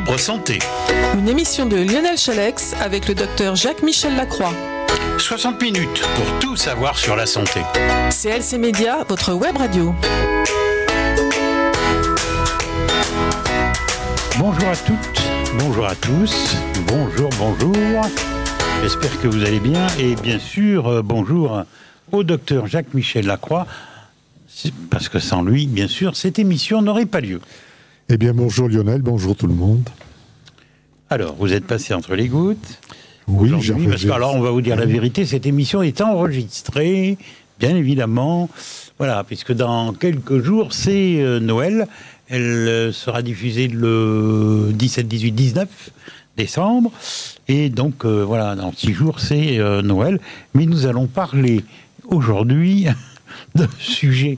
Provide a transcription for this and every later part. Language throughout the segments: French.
Libre Santé. Une émission de Lionel Chalex avec le docteur Jacques-Michel Lacroix. 60 minutes pour tout savoir sur la santé. CLC Média, votre web radio. Bonjour à toutes, bonjour à tous, bonjour. J'espère que vous allez bien et bien sûr, bonjour au docteur Jacques-Michel Lacroix, parce que sans lui, bien sûr, cette émission n'aurait pas lieu. Eh bien, bonjour Lionel, bonjour tout le monde. Alors, vous êtes passé entre les gouttes. Oui, parce que, alors, on va vous dire la vérité, cette émission est enregistrée, bien évidemment. Voilà, puisque dans quelques jours, c'est Noël. Elle sera diffusée le 17, 18, 19 décembre. Et donc, voilà, dans 6 jours, c'est Noël. Mais nous allons parler aujourd'hui d'un sujet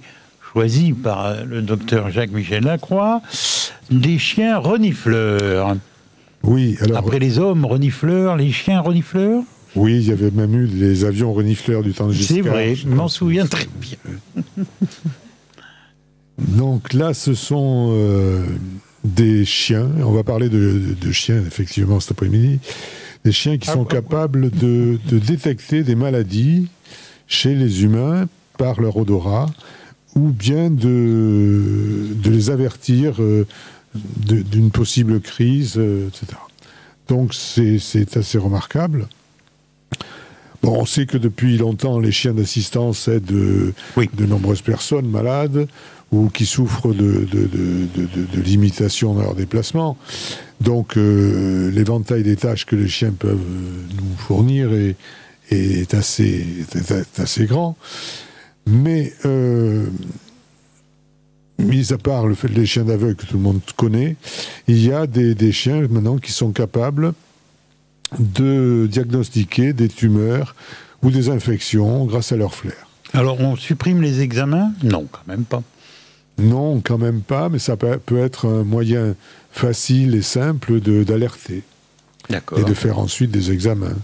choisi par le docteur Jacques-Michel Lacroix, des chiens renifleurs. Oui, alors... Après les hommes renifleurs, les chiens renifleurs. Oui, il y avait même eu les avions renifleurs du temps de Giscard. C'est vrai, je m'en souviens très bien. Donc là, ce sont des chiens. On va parler de chiens, effectivement, cet après-midi. Des chiens qui sont capables de détecter des maladies chez les humains par leur odorat, ou bien de les avertir d'une possible crise, etc. Donc c'est assez remarquable. Bon, on sait que depuis longtemps, les chiens d'assistance aident de nombreuses personnes malades ou qui souffrent de limitations dans leur déplacement. Donc l'éventail des tâches que les chiens peuvent nous fournir est assez grand. Mais, mis à part le fait des chiens d'aveugle que tout le monde connaît, il y a des chiens maintenant qui sont capables de diagnostiquer des tumeurs ou des infections grâce à leur flair. Alors, on supprime les examens ? Non, quand même pas. Non, quand même pas, mais ça peut être un moyen facile et simple d'alerter. D'accord. Et de faire ensuite des examens.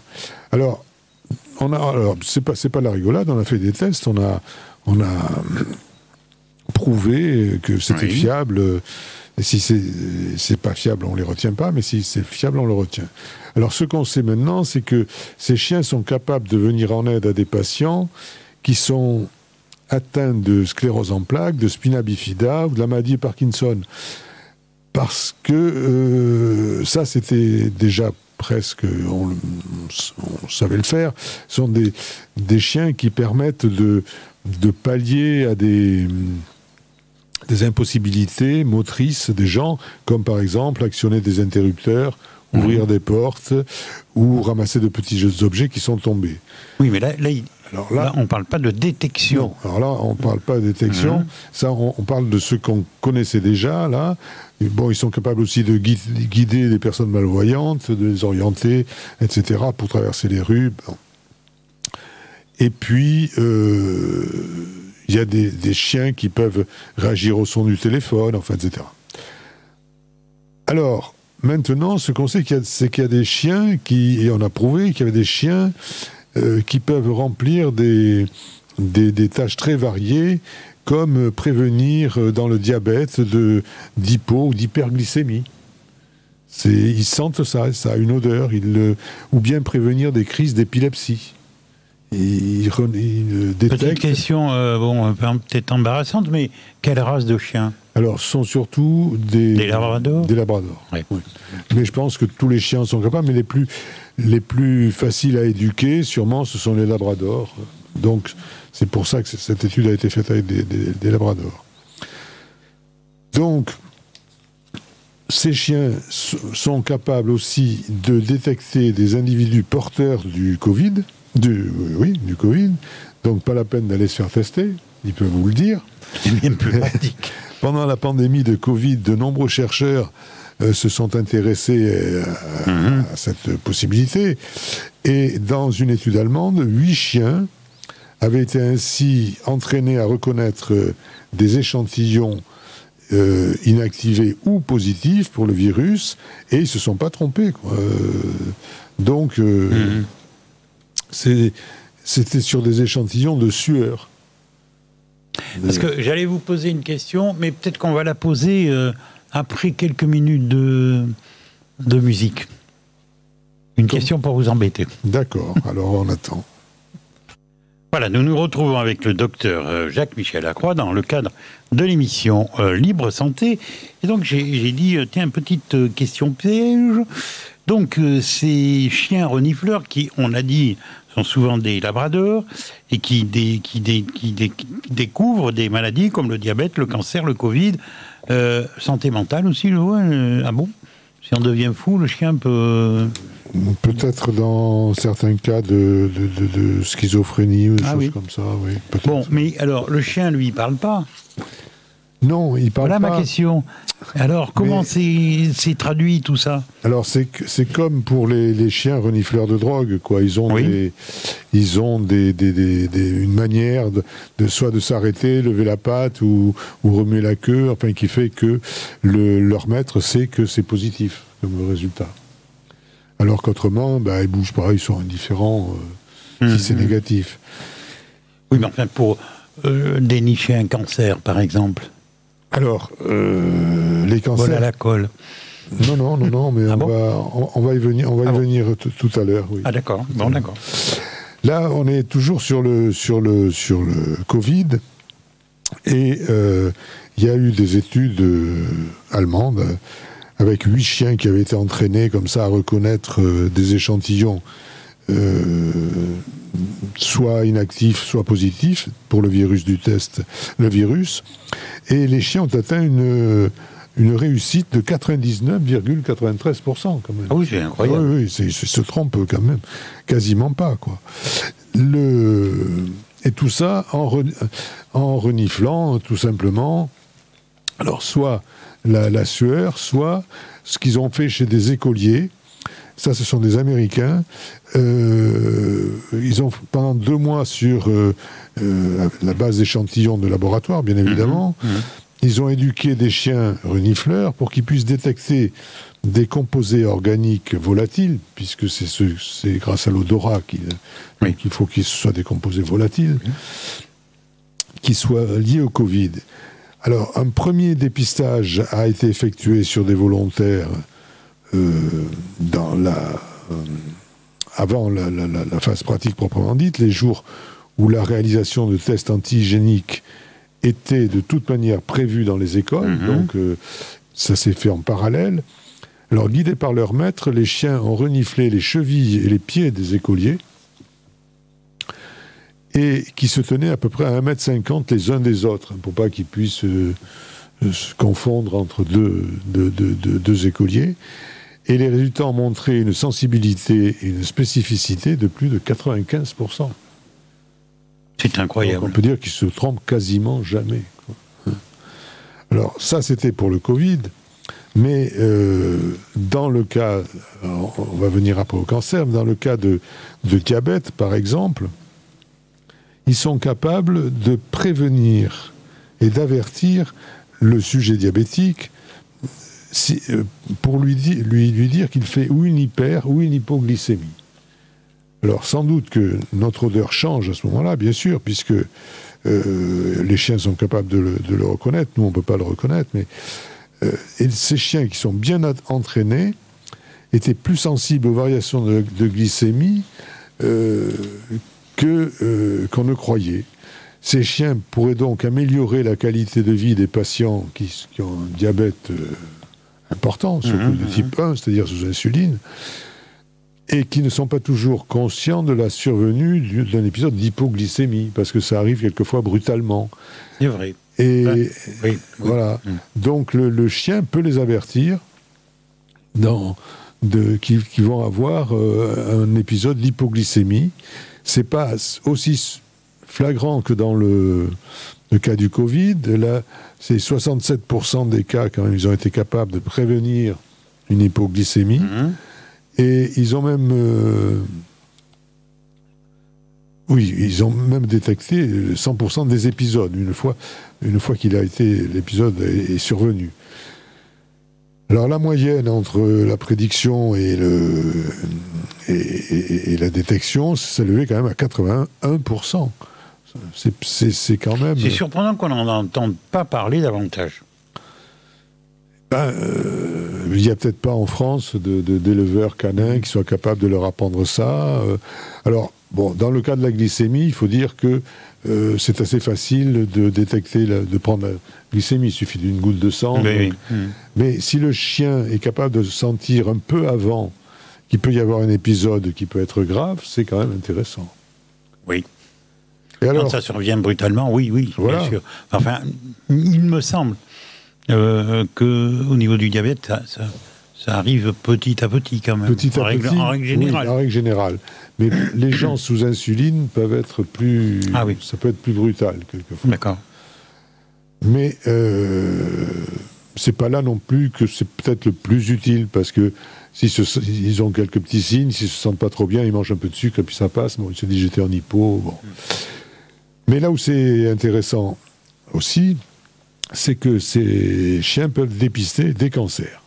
Alors, c'est pas la rigolade, on a fait des tests, on a prouvé que c'était fiable. Et si c'est pas fiable, on les retient pas, mais si c'est fiable, on le retient. Alors, ce qu'on sait maintenant, c'est que ces chiens sont capables de venir en aide à des patients qui sont atteints de sclérose en plaques, de spina bifida ou de la maladie de Parkinson. Parce que ça, c'était déjà presque, on savait le faire, sont des chiens qui permettent de pallier à des impossibilités motrices des gens, comme par exemple actionner des interrupteurs, ouvrir des portes ou ramasser de petits objets qui sont tombés. Oui, mais là on ne parle pas de détection. Non, alors là, on ne parle pas de détection. Ça, on parle de ce qu'on connaissait déjà, là. Et bon, ils sont capables aussi de guider les personnes malvoyantes, de les orienter, etc., pour traverser les rues. Bon. Et puis, il y a des chiens qui peuvent réagir au son du téléphone, enfin, etc. Alors, maintenant, ce qu'on sait, c'est qu'il y a des chiens et on a prouvé qu'il y avait des chiens qui peuvent remplir des tâches très variées, comme prévenir dans le diabète d'hypo ou d'hyperglycémie. Ils sentent ça a une odeur, ou bien prévenir des crises d'épilepsie. Petite question, peut-être embarrassante, mais quelle race de chiens ? Alors, ce sont surtout des labradors. Des labradors. Oui. Oui. Mais je pense que tous les chiens sont capables, mais les plus faciles à éduquer, sûrement, ce sont les labradors. Donc, c'est pour ça que cette étude a été faite avec des labradors. Donc, ces chiens sont capables aussi de détecter des individus porteurs du Covid. Du Covid. Donc, pas la peine d'aller se faire tester, ils peuvent vous le dire. C'est bien plus pratique. Pendant la pandémie de Covid, de nombreux chercheurs se sont intéressés à cette possibilité. Et dans une étude allemande, 8 chiens avaient été ainsi entraînés à reconnaître des échantillons inactivés ou positifs pour le virus, et ils ne se sont pas trompés, quoi. Donc, c'était sur des échantillons de sueur. Parce que j'allais vous poser une question, mais peut-être qu'on va la poser après quelques minutes de musique. Une question pour vous embêter. D'accord, alors on attend. Voilà, nous nous retrouvons avec le docteur Jacques-Michel Lacroix dans le cadre de l'émission Libre Santé. Et donc j'ai dit, tiens, petite question piège. Donc ces chiens renifleurs qui, on a dit, sont souvent des labradors et qui découvrent des maladies comme le diabète, le cancer, le Covid, santé mentale aussi, ah bon? Si on devient fou, le chien peut... Peut-être dans certains cas de schizophrénie ou des choses comme ça, oui. Bon, mais alors, le chien, lui, il parle pas. Non, il parle pas. Voilà ma question. Alors, comment c'est traduit tout ça? Alors, c'est comme pour les chiens renifleurs de drogue, quoi. Ils ont une manière soit de s'arrêter, lever la patte ou remuer la queue, enfin, qui fait que leur maître sait que c'est positif comme résultat. Alors qu'autrement, ils bougent pas, ils sont indifférents si c'est négatif. Oui, mais enfin, pour dénicher un cancer, par exemple. Alors, les cancers... Voilà la colle. Non, mais on va y venir, tout à l'heure. Oui. Ah d'accord, bon d'accord. Là, on est toujours sur le Covid, et il y a eu des études allemandes avec 8 chiens qui avaient été entraînés comme ça à reconnaître des échantillons soit inactifs, soit positifs pour le virus du test, et les chiens ont atteint une réussite de 99,93% quand même. Ah oui, c'est incroyable. Oui, ils se trompent quand même, quasiment pas, quoi. Et tout ça en reniflant, tout simplement, alors soit la sueur, soit ce qu'ils ont fait chez des écoliers. Ça, ce sont des Américains. Ils ont, pendant 2 mois, sur la base d'échantillons de laboratoire, bien évidemment, ils ont éduqué des chiens renifleurs pour qu'ils puissent détecter des composés organiques volatiles, puisque c'est grâce à l'odorat qu'il faut qu'ils soient des composés volatiles, qui soient liés au Covid. Alors, un premier dépistage a été effectué sur des volontaires avant la phase pratique proprement dite, les jours où la réalisation de tests antigéniques était de toute manière prévue dans les écoles, donc ça s'est fait en parallèle. Alors, guidés par leur maître, les chiens ont reniflé les chevilles et les pieds des écoliers, et qui se tenaient à peu près à 1,50 m les uns des autres, pour pas qu'ils puissent se confondre entre deux écoliers. Et les résultats ont montré une sensibilité et une spécificité de plus de 95%. C'est incroyable. Donc on peut dire qu'ils se trompent quasiment jamais, quoi. Alors ça, c'était pour le Covid, mais dans le cas, on va venir après au cancer, mais dans le cas de diabète, par exemple, ils sont capables de prévenir et d'avertir le sujet diabétique pour lui dire qu'il fait ou une hyper ou une hypoglycémie. Alors sans doute que notre odeur change à ce moment-là, bien sûr, puisque les chiens sont capables de le reconnaître, nous on ne peut pas le reconnaître, mais et ces chiens qui sont bien entraînés étaient plus sensibles aux variations de glycémie qu'on ne croyait. Ces chiens pourraient donc améliorer la qualité de vie des patients qui ont un diabète important, surtout de type 1, c'est-à-dire sous insuline, et qui ne sont pas toujours conscients de la survenue d'un épisode d'hypoglycémie, parce que ça arrive quelquefois brutalement. C'est vrai. Et voilà. Donc le chien peut les avertir qui vont avoir un épisode d'hypoglycémie. C'est pas aussi flagrant que dans le cas du Covid. Là, c'est 67% des cas, quand même, ils ont été capables de prévenir une hypoglycémie. Et ils ont même... ils ont même détecté 100% des épisodes, une fois l'épisode est survenu. Alors la moyenne entre la prédiction et la détection s'élevait quand même à 81%. C'est quand même... C'est surprenant qu'on n'en entende pas parler davantage. il n'y a peut-être pas en France d'éleveurs canins qui soient capables de leur apprendre ça. Alors, bon, dans le cas de la glycémie, il faut dire que c'est assez facile de détecter, de prendre la glycémie. Il suffit d'une goutte de sang. Oui. Mais si le chien est capable de sentir un peu avant qu'il peut y avoir un épisode qui peut être grave, c'est quand même intéressant. Oui. Et alors, quand ça survient brutalement, oui, voilà. bien sûr. Enfin, il me semble qu'au niveau du diabète, ça arrive petit à petit quand même. Petit à petit, en règle générale. Oui, en règle générale. Mais les gens sous insuline peuvent être plus... Ah oui. Ça peut être plus brutal, quelquefois. D'accord. Mais c'est pas là non plus que c'est peut-être le plus utile, parce que ils ont quelques petits signes, s'ils se sentent pas trop bien, ils mangent un peu de sucre et puis ça passe. Bon, ils se disent j'étais en hypo. Bon. Mais là où c'est intéressant aussi, c'est que ces chiens peuvent dépister des cancers.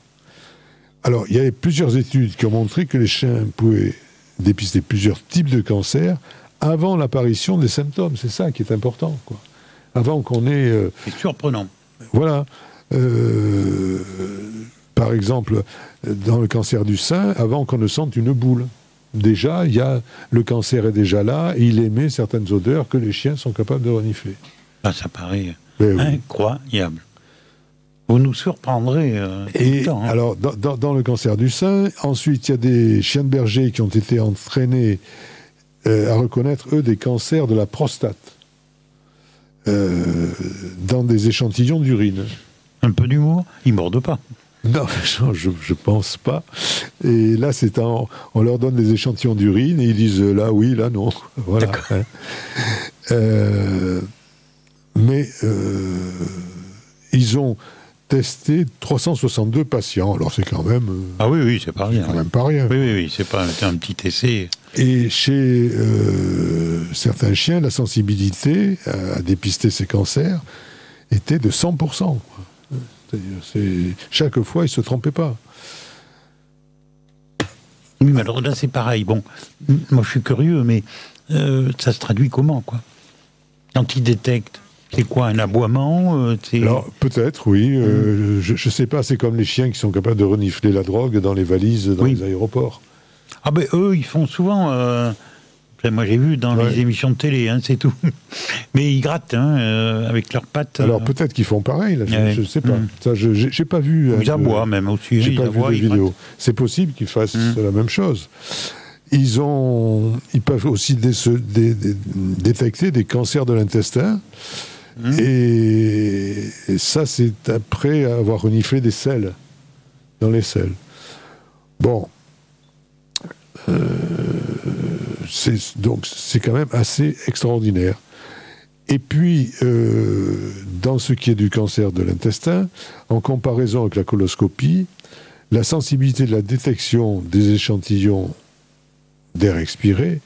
Alors, il y avait plusieurs études qui ont montré que les chiens pouvaient dépister plusieurs types de cancers avant l'apparition des symptômes. C'est ça qui est important, quoi. Avant qu'on ait... C'est surprenant. Voilà. Par exemple, dans le cancer du sein, avant qu'on ne sente une boule. Déjà, le cancer est déjà là et il émet certaines odeurs que les chiens sont capables de renifler. Ah, ça paraît Oui. incroyable. Vous nous surprendrez tout le temps. Hein. Alors, dans le cancer du sein, ensuite, il y a des chiens de berger qui ont été entraînés à reconnaître, eux, des cancers de la prostate dans des échantillons d'urine. Un peu d'humour, ils ne mordent pas. Non, je pense pas. Et là, on leur donne des échantillons d'urine et ils disent là oui, là non. Voilà. Mais ils ont testé 362 patients. Alors c'est quand même... Ah oui, c'est pas rien. C'est quand même pas rien. Oui, c'est pas un petit essai. Et chez certains chiens, la sensibilité à dépister ces cancers était de 100%. C'est-à-dire, chaque fois, ils ne se trompaient pas. Oui, mais alors là, c'est pareil. Bon, moi, je suis curieux, mais ça se traduit comment, quoi? Quand ils détectent, c'est quoi, un aboiement Alors, peut-être, oui. Je ne sais pas, c'est comme les chiens qui sont capables de renifler la drogue dans les valises, dans les aéroports. Ah ben, eux, ils font souvent... moi, j'ai vu dans les émissions de télé, hein, c'est tout. Mais ils grattent avec leurs pattes. Alors, peut-être qu'ils font pareil, là, je ne sais pas. Ça, je n'ai pas vu... Ils aboient même aussi. J'ai pas vu de vidéo. C'est possible qu'ils fassent la même chose. Ils peuvent aussi détecter des cancers de l'intestin. Et ça, c'est après avoir reniflé des selles, dans les selles. Bon. Donc, c'est quand même assez extraordinaire. Et puis, dans ce qui est du cancer de l'intestin, en comparaison avec la coloscopie, la sensibilité de la détection des échantillons d'air expiré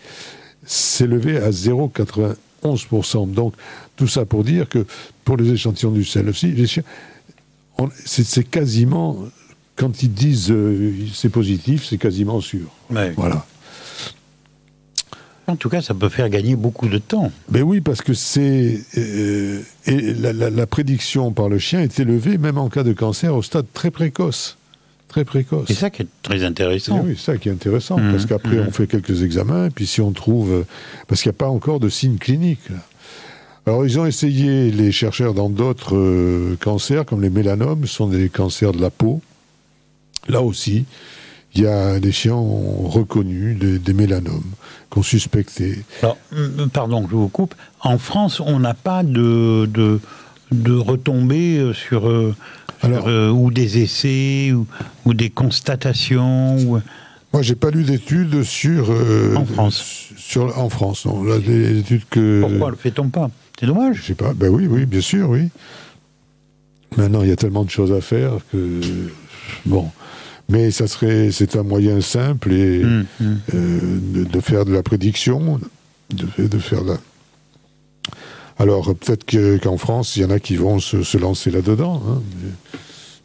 s'élevait à 0,91%. Donc, tout ça pour dire que pour les échantillons du sel aussi, les chiens, c'est quasiment, quand ils disent c'est positif, c'est quasiment sûr. Ouais. Voilà. En tout cas, ça peut faire gagner beaucoup de temps. Ben oui, parce que et la prédiction par le chien est élevée, même en cas de cancer, au stade très précoce. Très précoce. C'est ça qui est très intéressant. Et oui, c'est ça qui est intéressant, parce qu'après, on fait quelques examens, et puis si on trouve... Parce qu'il n'y a pas encore de signes cliniques, là. Alors, ils ont essayé, les chercheurs, dans d'autres cancers, comme les mélanomes, ce sont des cancers de la peau. Là aussi, il y a des chiens ont reconnu des mélanomes qu'on suspectait. Alors, pardon, je vous coupe. En France, on n'a pas de retombées sur ou des essais ou des constatations. Moi, j'ai pas lu d'études sur en France. En France, non. Là, des études que. Pourquoi le fait-on pas? C'est dommage. Je sais pas. Ben oui, bien sûr, oui. Maintenant, il y a tellement de choses à faire que bon. Mais c'est un moyen simple et de faire de la prédiction, de faire de la... Alors peut-être qu'en France, il y en a qui vont se lancer là-dedans. Hein, mais...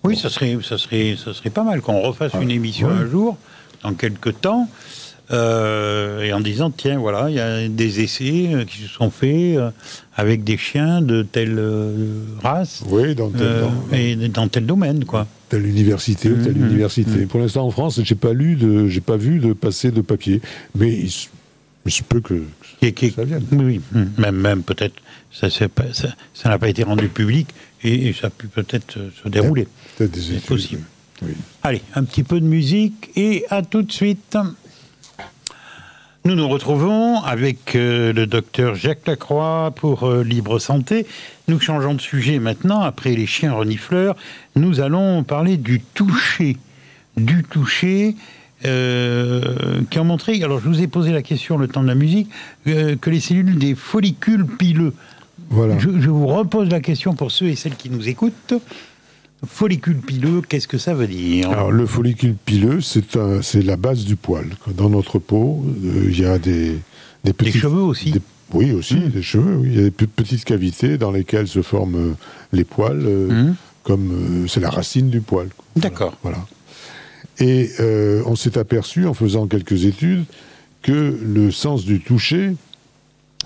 Oui, ça serait pas mal qu'on refasse une émission un jour, dans quelques temps, et en disant, tiens, voilà, il y a des essais qui se sont faits avec des chiens de telle race, Oui, dans tel, et dans tel domaine, quoi. telle université ou telle université. Pour l'instant, en France, j'ai pas vu de passer de papier, mais il se peut que ça vienne. Oui, même peut-être, ça n'a pas été rendu public, et ça a pu peut-être se dérouler. Peut-être des C'est études. possible. Oui. Allez, un petit peu de musique et à tout de suite. Nous nous retrouvons avec le docteur Jacques Lacroix pour Libre Santé. Nous changeons de sujet maintenant. Après les chiens renifleurs, nous allons parler du toucher. Du toucher qui ont montré, alors je vous ai posé la question le temps de la musique, que les cellules des follicules pileux. Voilà. Je vous repose la question pour ceux et celles qui nous écoutent. Follicule pileux, qu'est-ce que ça veut dire? Alors, le follicule pileux, c'est la base du poil. Dans notre peau, il y a des petits... Des cheveux aussi? Oui, aussi, des cheveux. Oui. Il y a des petites cavités dans lesquelles se forment les poils, comme c'est la racine du poil. D'accord. Voilà. Et on s'est aperçu, en faisant quelques études, que le sens du toucher,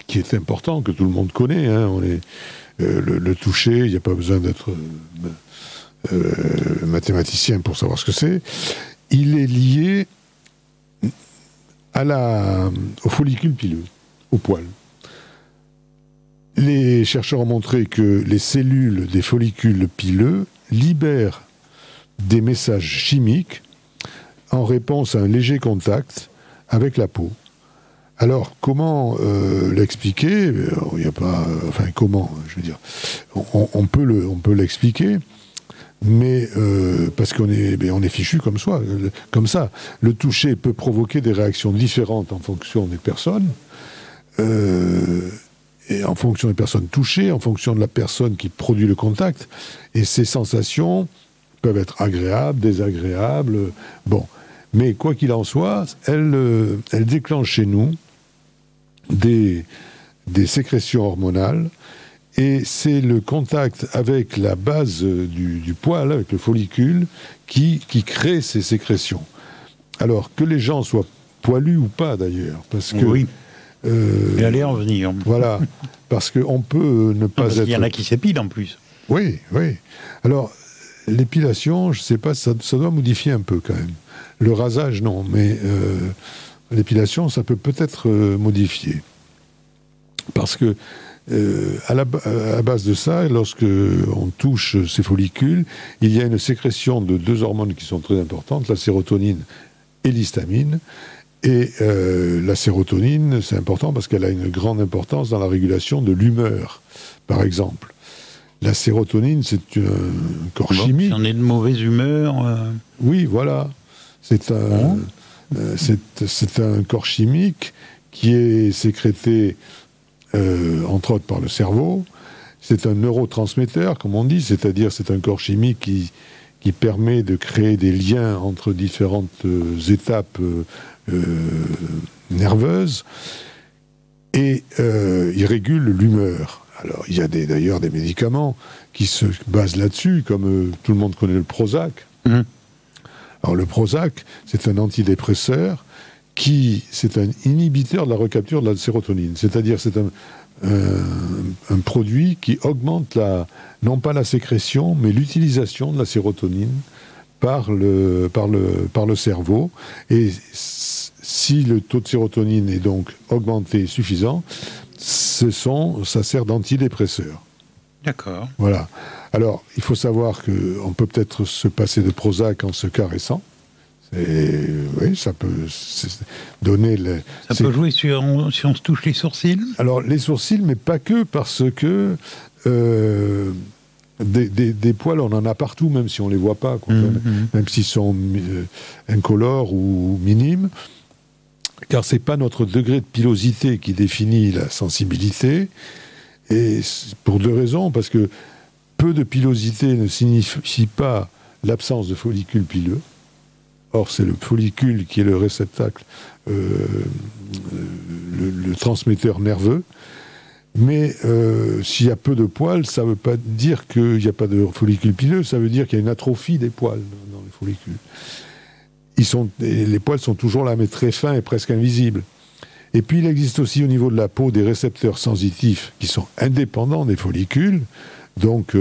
qui est important, que tout le monde connaît, hein, le toucher, il n'y a pas besoin d'être... mathématicien pour savoir ce que c'est, il est lié au follicule pileux, au poil. Les chercheurs ont montré que les cellules des follicules pileux libèrent des messages chimiques en réponse à un léger contact avec la peau. Alors, comment l'expliquer? Il n'y a pas... enfin, comment, je veux dire... On peut l'expliquer, mais parce qu'on est fichu comme ça. Le toucher peut provoquer des réactions différentes en fonction des personnes, et en fonction des personnes touchées, en fonction de la personne qui produit le contact, et ces sensations peuvent être agréables, désagréables, bon. Mais quoi qu'il en soit, elles déclenchent chez nous des sécrétions hormonales. Et c'est le contact avec la base du poil, avec le follicule, qui crée ces sécrétions. Alors, que les gens soient poilus ou pas, d'ailleurs, parce que... Oui, et allez en venir. Voilà, parce qu'on peut ne pas être... Il y en a qui s'épilent en plus. Oui, oui. Alors, l'épilation, je ne sais pas, ça doit modifier un peu quand même. Le rasage, non, mais l'épilation, ça peut peut-être modifier. Parce que à la base de ça, lorsque on touche ces follicules, il y a une sécrétion de deux hormones qui sont très importantes, la sérotonine et l'histamine. Et la sérotonine, c'est important parce qu'elle a une grande importance dans la régulation de l'humeur, par exemple. La sérotonine, c'est un corps chimique. Si on est de mauvaise humeur... Oui, voilà. C'est un corps chimique qui est sécrété... entre autres par le cerveau. C'est un neurotransmetteur, comme on dit, c'est-à-dire c'est un corps chimique qui permet de créer des liens entre différentes étapes nerveuses, et il régule l'humeur. Alors, il y a d'ailleurs des médicaments qui se basent là-dessus, comme tout le monde connaît le Prozac. Alors, le Prozac, c'est un antidépresseur c'est un inhibiteur de la recapture de la sérotonine. C'est-à-dire, c'est un produit qui augmente non pas la sécrétion, mais l'utilisation de la sérotonine par le cerveau. Et si le taux de sérotonine est donc augmenté suffisant, ça sert d'antidépresseur. D'accord. Voilà. Alors, il faut savoir qu'on peut peut-être se passer de Prozac en se caressant. Oui, ça peut donner... Ça peut jouer si on se touche les sourcils? Alors, les sourcils, mais pas que, parce que des poils, on en a partout, même si on ne les voit pas, quoi. Même s'ils sont incolores ou minimes, car ce n'est pas notre degré de pilosité qui définit la sensibilité, et pour deux raisons, parce que peu de pilosité ne signifie pas l'absence de follicules pileux. Or, c'est le follicule qui est le réceptacle, le transmetteur nerveux. Mais s'il y a peu de poils, ça ne veut pas dire qu'il n'y a pas de follicule pileux, ça veut dire qu'il y a une atrophie des poils dans les follicules. les poils sont toujours là, mais très fins et presque invisibles. Et puis, il existe aussi au niveau de la peau des récepteurs sensitifs qui sont indépendants des follicules. Donc,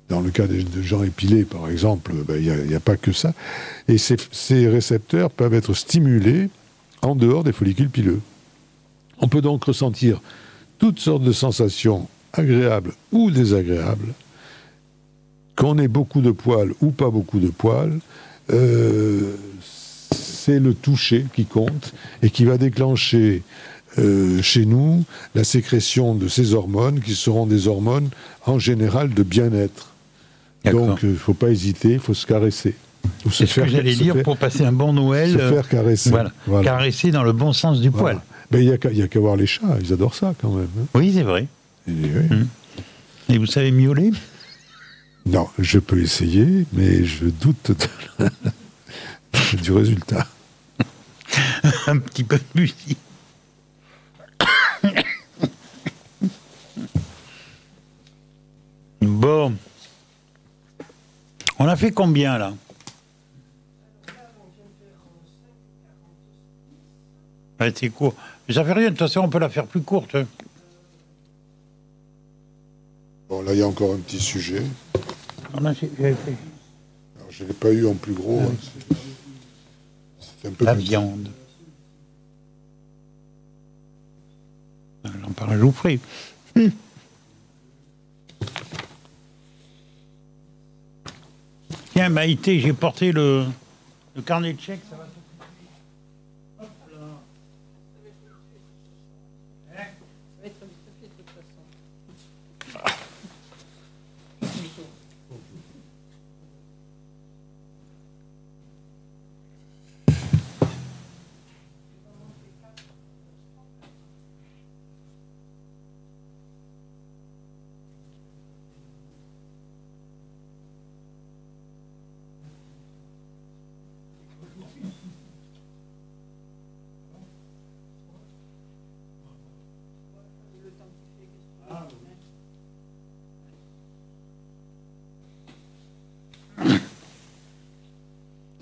dans le cas de gens épilés, par exemple, il n'y a pas que ça. Et ces récepteurs peuvent être stimulés en dehors des follicules pileux. On peut donc ressentir toutes sortes de sensations agréables ou désagréables, qu'on ait beaucoup de poils ou pas beaucoup de poils. C'est le toucher qui compte et qui va déclencher chez nous la sécrétion de ces hormones qui seront des hormones en général de bien-être. Donc il ne faut pas hésiter, il faut se caresser. C'est ce que j'allais dire pour passer un bon Noël. Se faire caresser. Voilà. Caresser dans le bon sens du poil. Il n'y a qu'à voir les chats, ils adorent ça quand même. Hein. Oui, c'est vrai. Et vous savez miauler? Non, je peux essayer, mais je doute du résultat. Un petit peu de musique. Bon. On a fait combien, là? Ouais, c'est court. Mais ça fait rien, de toute façon, on peut la faire plus courte. Bon, là, il y a encore un petit sujet. Alors, je ne l'ai pas eu en plus gros. Hein. C'est un peu la petit. Viande. J'en parle à Jouffré. Tiens, Maïté, j'ai porté le carnet de chèques, ça va s'occuper. Hop là. Ça va être vite fait de toute façon.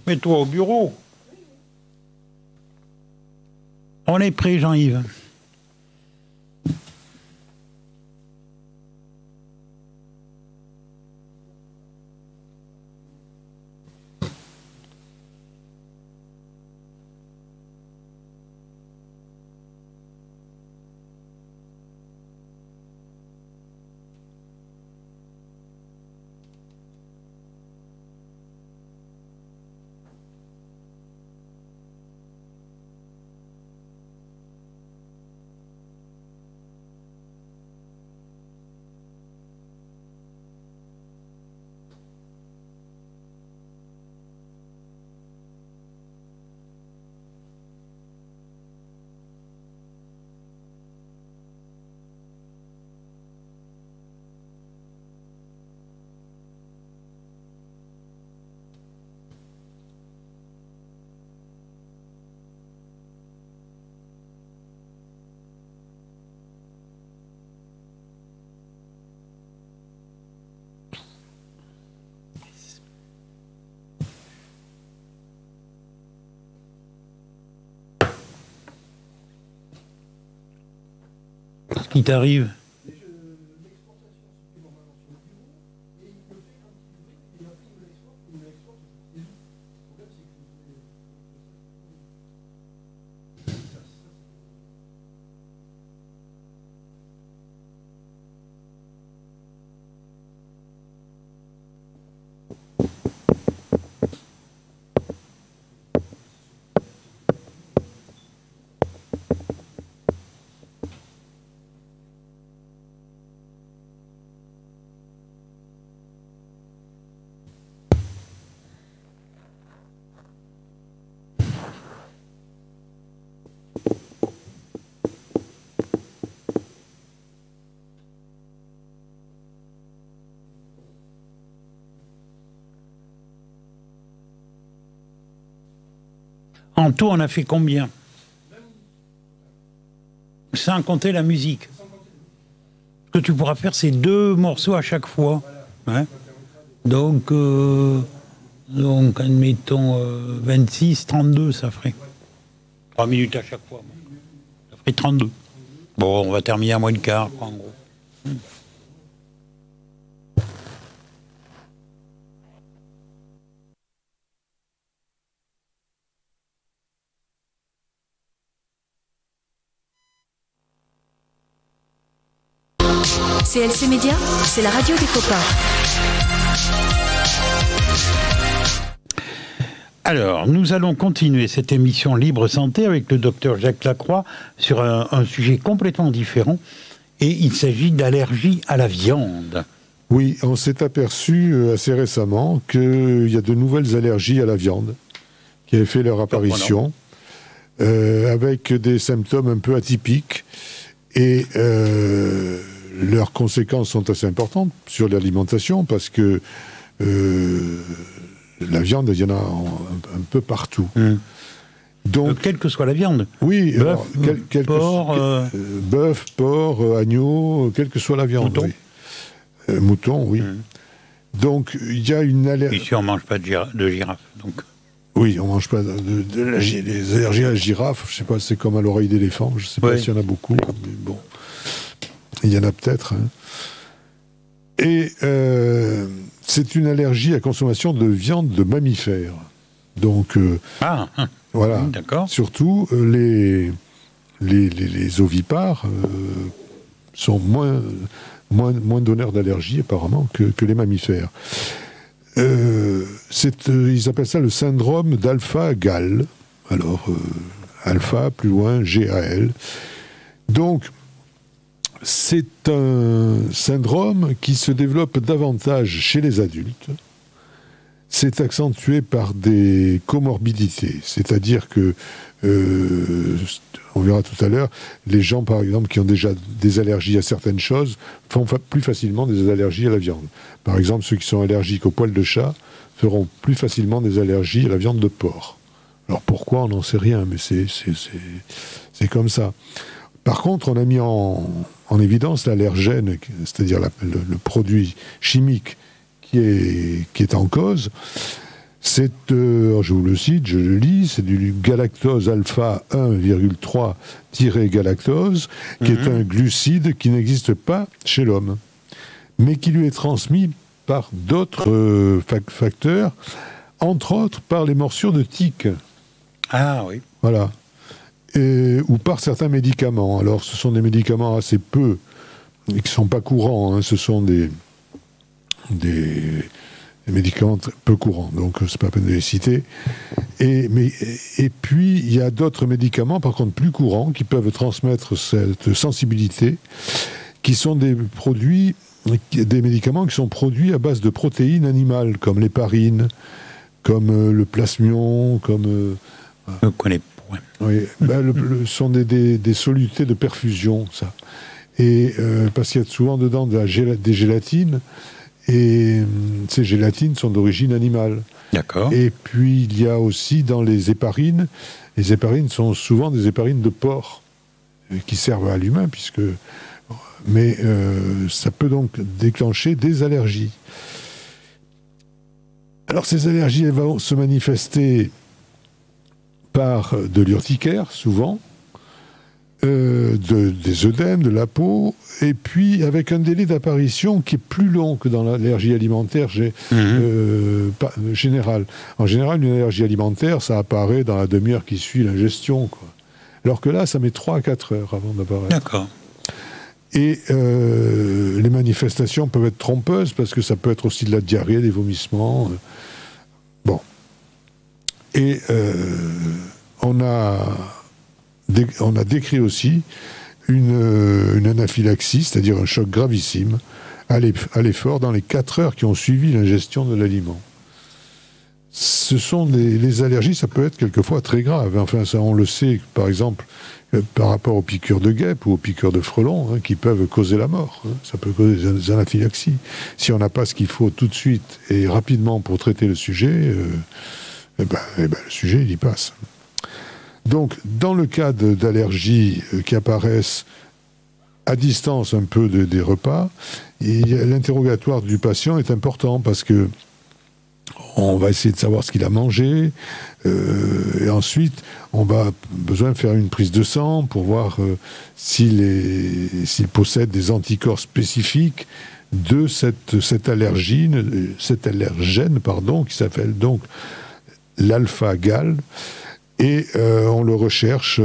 Mets-toi au bureau. On est prêt, Jean-Yves. Qu'est-ce qui t'arrive? En tout, on a fait combien? Sans compter la musique. Ce que tu pourras faire, c'est 2 morceaux à chaque fois. Hein? Donc, Donc, admettons 26, 32, ça ferait. 3 minutes à chaque fois. Ça ferait 32. Bon, on va terminer à moins de quart, quoi, en gros. CLC Média, c'est la radio des copains. Alors, nous allons continuer cette émission Libre Santé avec le docteur Jacques Lacroix sur un sujet complètement différent. Et il s'agit d'allergie à la viande. Oui, on s'est aperçu assez récemment qu'il y a de nouvelles allergies à la viande qui avaient fait leur apparition avec des symptômes un peu atypiques. Et leurs conséquences sont assez importantes sur l'alimentation parce que la viande, il y en a un peu partout. Donc, quelle que soit la viande. Oui, bœuf, porc, bœuf, porc, agneau, quelle que soit la viande. Mouton. Oui. Mouton, oui. Donc, il y a une allergie. Ici, on ne mange pas de girafe. Donc. Oui, on ne mange pas des allergies à la girafe. Je ne sais pas, c'est comme à l'oreille d'éléphant. Je ne sais pas s'il y en a beaucoup. Mais bon, il y en a peut-être. Hein. Et c'est une allergie à consommation de viande de mammifères. Donc, voilà. D'accord. Surtout, les ovipares sont moins donneurs d'allergie, apparemment, que les mammifères. Ils appellent ça le syndrome d'alpha-gal. Alors, alpha, plus loin, GAL. Donc, c'est un syndrome qui se développe davantage chez les adultes. C'est accentué par des comorbidités, c'est-à-dire que, on verra tout à l'heure, les gens, par exemple, qui ont déjà des allergies à certaines choses, font plus facilement des allergies à la viande. Par exemple, ceux qui sont allergiques aux poils de chat feront plus facilement des allergies à la viande de porc. Alors pourquoi, on n'en sait rien, mais c'est comme ça. Par contre, on a mis en évidence l'allergène, c'est-à-dire le produit chimique qui est en cause. C'est, je vous le cite, je le lis, c'est du galactose alpha 1,3-galactose, qui est un glucide qui n'existe pas chez l'homme, mais qui lui est transmis par d'autres facteurs, entre autres par les morsures de tiques. Ah oui. Voilà. Ou par certains médicaments. Alors, ce sont des médicaments assez peu, qui ne sont pas courants, hein. Ce sont des médicaments peu courants, donc c'est pas la peine de les citer. Et puis, il y a d'autres médicaments, par contre, plus courants, qui peuvent transmettre cette sensibilité, qui sont des médicaments qui sont produits à base de protéines animales, comme l'héparine, comme le plasmion, comme... Je ne connais pas. Oui, sont des solutés de perfusion, ça. Et parce qu'il y a souvent dedans des gélatines, et ces gélatines sont d'origine animale. D'accord. Et puis il y a aussi dans les héparines sont souvent des héparines de porc qui servent à l'humain, mais ça peut donc déclencher des allergies. Alors ces allergies, elles vont se manifester par de l'urticaire, souvent, des œdèmes, de la peau, et puis avec un délai d'apparition qui est plus long que dans l'allergie alimentaire générale. En général, une allergie alimentaire, ça apparaît dans la demi-heure qui suit l'ingestion, quoi. Alors que là, ça met 3 à 4 heures avant d'apparaître. D'accord. Et les manifestations peuvent être trompeuses, parce que ça peut être aussi de la diarrhée, des vomissements. Bon. Et on a décrit aussi une anaphylaxie, c'est-à-dire un choc gravissime, à l'effort dans les 4 heures qui ont suivi l'ingestion de l'aliment. Ce sont les allergies, ça peut être quelquefois très grave. Enfin, ça, on le sait, par exemple, par rapport aux piqûres de guêpes ou aux piqûres de frelons, hein, qui peuvent causer la mort. Hein. Ça peut causer des anaphylaxies. Si on n'a pas ce qu'il faut tout de suite et rapidement pour traiter le sujet, le sujet, il y passe. Donc, dans le cas d'allergies qui apparaissent à distance un peu des repas, l'interrogatoire du patient est important parce que On va essayer de savoir ce qu'il a mangé. Et ensuite, on va besoin de faire une prise de sang pour voir s'il possède des anticorps spécifiques de cette allergène, qui s'appelle donc l'alpha-gal. Et on le recherche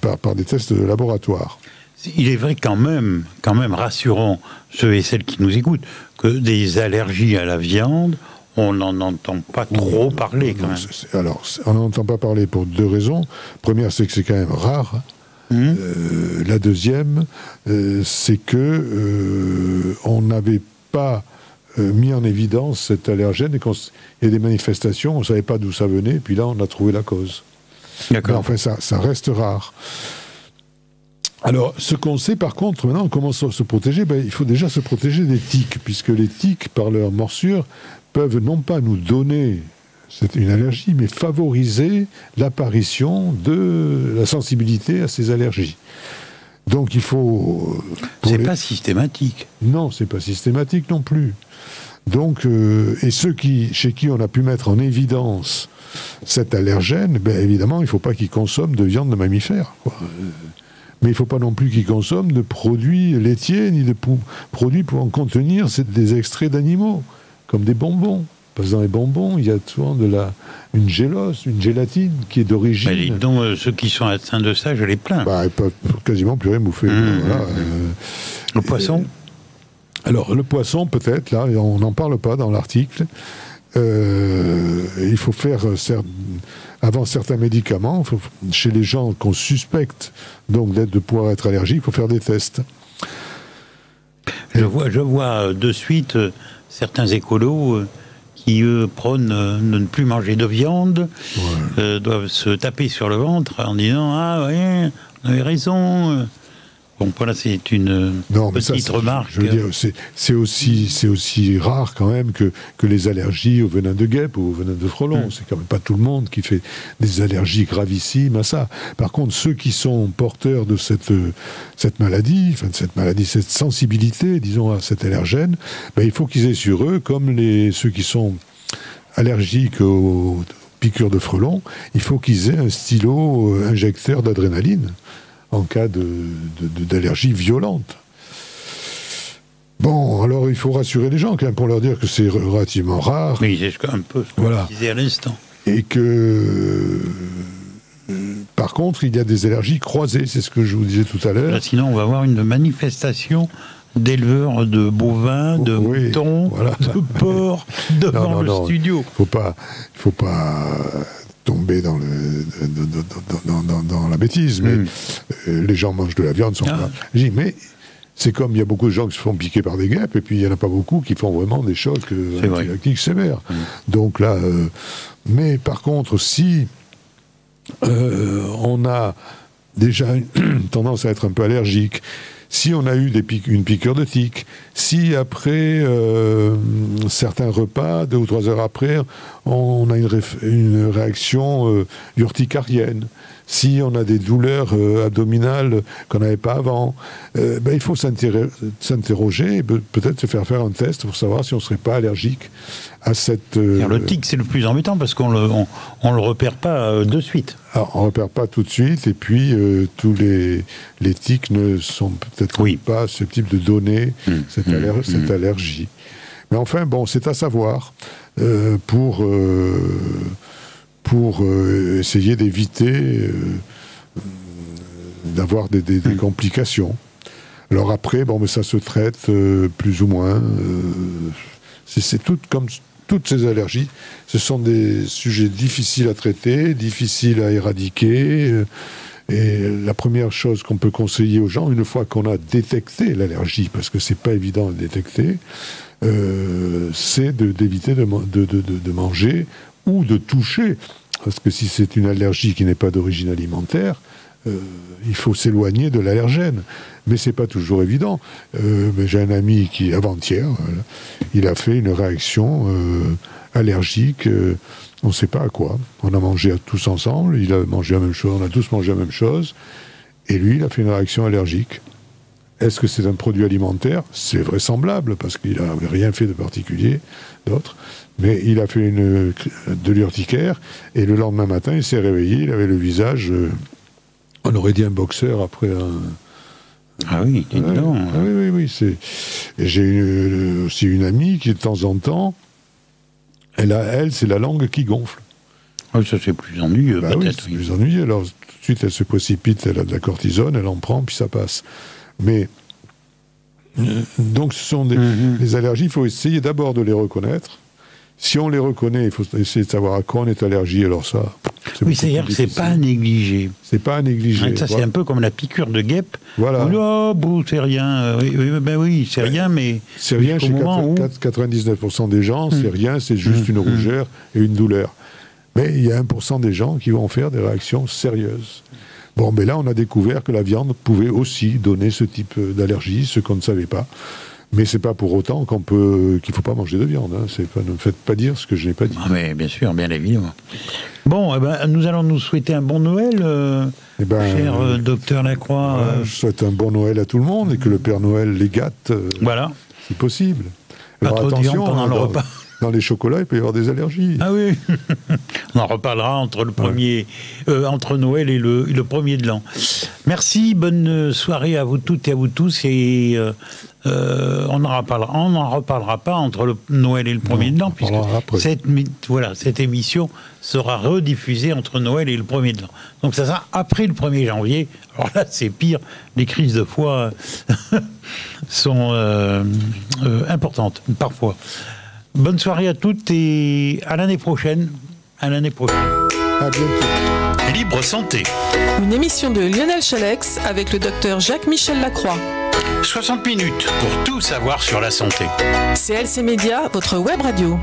par des tests de laboratoire. Il est vrai quand même rassurant ceux et celles qui nous écoutent que des allergies à la viande, on n'en entend pas trop parler quand même. Alors, on n'en entend pas parler pour deux raisons. Première, c'est que c'est quand même rare. La deuxième, c'est que on n'avait pas mis en évidence cet allergène et qu'il y a des manifestations, on ne savait pas d'où ça venait, puis là, on a trouvé la cause. D'accord. Mais enfin, ça reste rare. Alors, ce qu'on sait par contre, maintenant, comment se protéger, il faut déjà se protéger des tiques, puisque les tiques, par leur morsure, peuvent non pas nous donner une allergie, mais favoriser l'apparition de la sensibilité à ces allergies. Donc il faut... C'est pas systématique. Non, c'est pas systématique non plus. Donc, et ceux chez qui on a pu mettre en évidence cet allergène, évidemment, il ne faut pas qu'ils consomment de viande de mammifères, quoi. Mais il ne faut pas non plus qu'ils consomment de produits laitiers, ni de produits pouvant contenir des extraits d'animaux, comme des bonbons. Parce que dans les bonbons, il y a souvent une gélatine qui est d'origine... Donc, ceux qui sont atteints de ça, je les plains. Ils peuvent quasiment plus rien bouffer. Voilà. Le poisson Alors, le poisson, peut-être, là, on n'en parle pas dans l'article. Il faut faire... Avant certains médicaments, chez les gens qu'on suspecte donc de pouvoir être allergiques, il faut faire des tests. Je vois de suite certains écolos qui, eux, prônent de ne plus manger de viande, doivent se taper sur le ventre en disant « Ah ouais, on avait raison ». Bon, voilà, c'est une petite remarque. Je veux dire, c'est aussi rare quand même que les allergies au venin de guêpe ou au venin de frelon. C'est quand même pas tout le monde qui fait des allergies gravissimes à ça. Par contre, ceux qui sont porteurs de cette maladie, cette sensibilité, disons, à cet allergène, il faut qu'ils aient sur eux, comme ceux qui sont allergiques aux piqûres de frelons, il faut qu'ils aient un stylo injecteur d'adrénaline en cas d'allergie violente. Bon, alors il faut rassurer les gens quand même pour leur dire que c'est relativement rare. Oui, c'est un peu ce qu'on disait à l'instant. Et que, par contre, il y a des allergies croisées, c'est ce que je vous disais tout à l'heure. Sinon, on va avoir une manifestation d'éleveurs de bovins, de moutons, de porcs devant le studio. Il faut pas tomber dans la bêtise, mais les gens mangent de la viande sans pas. Mais c'est comme il y a beaucoup de gens qui se font piquer par des guêpes, et puis il n'y en a pas beaucoup qui font vraiment des chocs anaphylactiques sévères. Donc là, mais par contre, si on a déjà une tendance à être un peu allergique, si on a eu une piqûre de tique, si après certains repas, 2 ou 3 heures après, on a une réaction urticarienne, si on a des douleurs abdominales qu'on n'avait pas avant, il faut s'interroger et peut-être se faire un test pour savoir si on ne serait pas allergique à cette... Le tic, c'est le plus embêtant parce qu'on le repère pas de suite. Alors, on ne repère pas tout de suite, et puis tous les tics ne sont peut-être pas susceptibles de donner cette allergie. Mais enfin, bon, c'est à savoir pour essayer d'éviter d'avoir des complications. Alors après, mais ça se traite plus ou moins. C'est tout comme toutes ces allergies. Ce sont des sujets difficiles à traiter, difficiles à éradiquer. Et la première chose qu'on peut conseiller aux gens, une fois qu'on a détecté l'allergie, parce que c'est pas évident à détecter, c'est d'éviter de manger ou de toucher. Parce que si c'est une allergie qui n'est pas d'origine alimentaire, il faut s'éloigner de l'allergène. Mais c'est pas toujours évident. Mais j'ai un ami qui, avant-hier, il a fait une réaction allergique, on ne sait pas à quoi. On a mangé tous ensemble, il a mangé la même chose, on a tous mangé la même chose, et lui, il a fait une réaction allergique. Est-ce que c'est un produit alimentaire? C'est vraisemblable, parce qu'il n'avait rien fait de particulier, d'autre. Mais il a fait de l'urticaire, et le lendemain matin, il s'est réveillé, il avait le visage... on aurait dit un boxeur après un... Ah oui, dis donc. Oui. J'ai aussi une amie qui, de temps en temps, elle, c'est la langue qui gonfle. Oui, ça c'est plus ennuyeux, Bah oui, peut-être. c'est plus ennuyeux. Alors, tout de suite, elle se précipite, elle a de la cortisone, elle en prend, puis ça passe. Mais, donc, ce sont des allergies, il faut essayer d'abord de les reconnaître. Si on les reconnaît, il faut essayer de savoir à quoi on est allergique. Alors ça, oui, c'est-à-dire que c'est pas à négliger. C'est pas à négliger. Ça, c'est un peu comme la piqûre de guêpe. Voilà. Oh, bon, c'est rien. Oui, c'est rien, mais... C'est rien chez 99% des gens, c'est rien, c'est juste une rougeur et une douleur. Mais il y a 1% des gens qui vont faire des réactions sérieuses. Bon, mais là, on a découvert que la viande pouvait aussi donner ce type d'allergie, ce qu'on ne savait pas. Mais c'est pas pour autant qu'il ne faut pas manger de viande. Hein. Ne me faites pas dire ce que je n'ai pas dit. Ah, mais bien sûr, bien évidemment. Bon, nous allons nous souhaiter un bon Noël, cher docteur Lacroix. Voilà, je souhaite un bon Noël à tout le monde et que le Père Noël les gâte. Voilà. Si possible. Pas Alors trop de viande attention, pendant le repas. Dans les chocolats, il peut y avoir des allergies. Ah oui, on en reparlera entre Noël et le premier de l'an. Merci, bonne soirée à vous toutes et à vous tous. Et on n'en reparlera pas entre le Noël et le premier de l'an, puisque cette émission sera rediffusée entre Noël et le premier de l'an. Donc ça sera après le 1er janvier. Alors là, c'est pire. Les crises de foie sont importantes, parfois. Bonne soirée à toutes et à l'année prochaine. À bientôt. Libre Santé. Une émission de Lionel Chalex avec le docteur Jacques-Michel Lacroix. 60 minutes pour tout savoir sur la santé. CLC Média, votre web radio.